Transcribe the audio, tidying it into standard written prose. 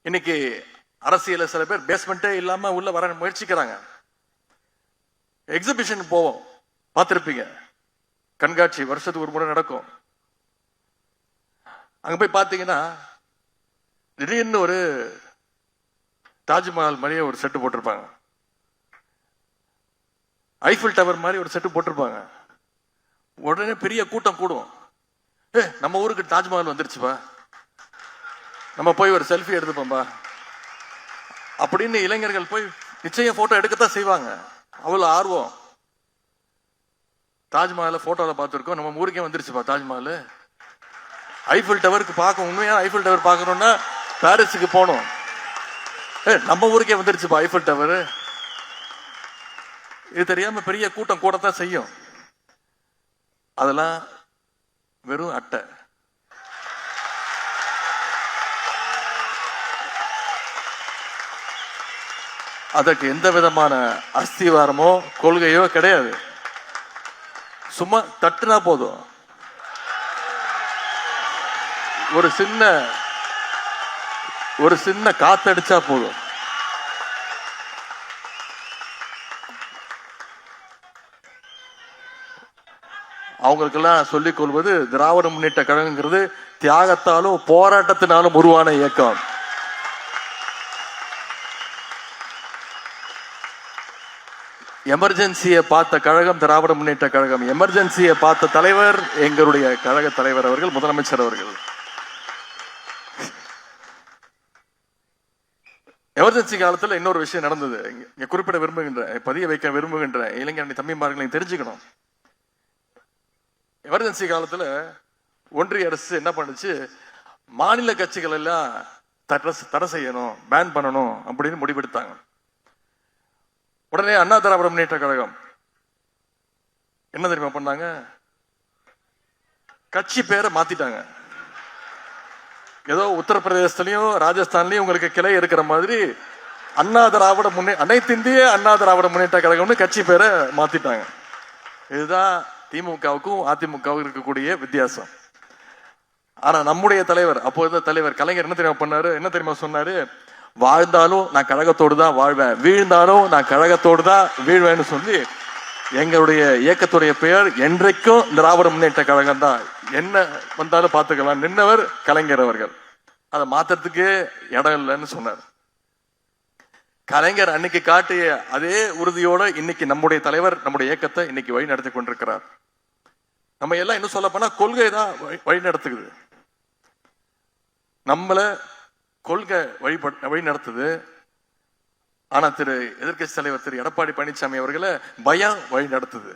இன்னைக்கு அரசியல சில பேர் பேஸ்மெண்டே இல்லாம உள்ள வர முயற்சிக்கிறாங்க. எக்ஸிபிஷன் போவோம், பார்த்திருப்பீங்க, கண்காட்சி வருஷத்துக்கு ஒரு முறை நடக்கும். அங்க போய் பார்த்தீங்கன்னா திடீர்னு ஒரு தாஜ்மஹால் மாதிரியே ஒரு செட்டு போட்டிருப்பாங்க, ஐஃபில் டவர் மாதிரி ஒரு செட்டு போட்டிருப்பாங்க. உடனே பெரிய கூட்டம் கூடும். நம்ம ஊருக்கு தாஜ்மஹால் வந்துருச்சுப்பா, நம்ம போய் ஒரு செல்ஃபி எடுத்துப்போம்பா அப்படின்னு இளைஞர்கள் போய் நிச்சயம் போட்டோ எடுக்கத்தான் செய்வாங்க. அவ்வளவு ஆர்வம். தாஜ்மஹால போட்டோல பார்த்துருக்கோம், நம்ம ஊருக்கே வந்துருச்சுப்பா தாஜ்மஹால். ஐஃபில் டவருக்கு பார்க்க, உண்மையான ஐஃபில் டவர் பார்க்கணும்னா பாரிஸுக்கு போகணும். நம்ம ஊருக்கே வந்துருச்சுப்பா ஐஃபில் டவர். இது தெரியாம பெரிய கூட்டம் கூடத்தான் செய்யும். அதெல்லாம் வெறும் அட்டை. அதற்கு எந்த விதமான அஸ்திவாரமோ கொள்கையோ கிடையாது. சும்மா தட்டுனா போதும், ஒரு சின்ன காத்தடிச்சா போதும். அவங்களுக்கெல்லாம் சொல்லிக் கொள்வது, திராவிட முன்னேற்ற கழகங்கிறது தியாகத்தாலும் போராட்டத்தினாலும் உருவான இயக்கம். எமர்ஜென்சியை பார்த்த கழகம் திராவிட முன்னேற்ற கழகம். எமர்ஜென்சியை பார்த்த தலைவர் எங்களுடைய கழக தலைவர் அவர்கள், முதலமைச்சர் அவர்கள். எமர்ஜென்சி காலத்துல இன்னொரு விஷயம் நடந்தது, இங்க குறிப்பிட விரும்புகின்ற, பதிய வைக்க விரும்புகின்ற இளைஞரணி தம்பிமார்களை தெரிஞ்சுக்கணும். எமர்ஜென்சி காலத்துல ஒன்றிய அரசு என்ன பண்ணுச்சு, மாநில கட்சிகள் எல்லாம் தடை செய்யணும், பேன் பண்ணணும் அப்படின்னு முடிவெடுத்தாங்க. உடனே அண்ணா திராவிட முன்னேற்ற கழகம் என்ன தெரியுமா பண்ணாங்க, கட்சி பேரை மாத்திட்டாங்க. ஏதோ உத்தரப்பிரதேசத்திலையும் ராஜஸ்தான்லயும் உங்களுக்கு கிளை இருக்கிற மாதிரி அண்ணா திராவிட அனைத்து இந்திய அண்ணா திராவிட முன்னேற்ற கழகம்னு கட்சி பேரை மாத்திட்டாங்க. இதுதான் திமுகவுக்கும் அதிமுகவுக்கும் இருக்கக்கூடிய வித்தியாசம். ஆனா நம்முடைய தலைவர், அப்போது தலைவர் கலைஞர் என்ன தெரியுமா பண்ணாரு, என்ன தெரியுமா சொன்னாரு, வாழ்ந்தாலும் நான் கழகத்தோடு தான் வாழ்வேன், வீழ்ந்தாலும் நான் கழகத்தோடு தான் வீழ்வேன்னு சொல்லி எங்களுடைய இயக்கத்துடைய பெயர் என்றைக்கும் திராவிட முன்னேற்ற கழகம் தான், என்ன வந்தாலும் பார்த்துக்கலாம் நின்னவர் கலைஞர் அவர்கள். அதை மாத்துறதுக்கே இடம் இல்லைன்னு சொன்னார். கலைஞர் அன்னைக்கு காட்டிய அதே உறுதியோட இன்னைக்கு நம்முடைய தலைவர் நம்முடைய இயக்கத்தை இன்னைக்கு வழி நடத்தி கொண்டிருக்கிறார். நம்ம எல்லாம் இன்னும் சொல்ல போனா கொள்கை தான் வழி நடத்துக்குது, நம்மள கொள்கை வழி நடத்துது. ஆனா எதிர்க்கட்சி தலைவர் திரு எடப்பாடி பழனிசாமி அவர்களை பயம் வழி நடத்துது.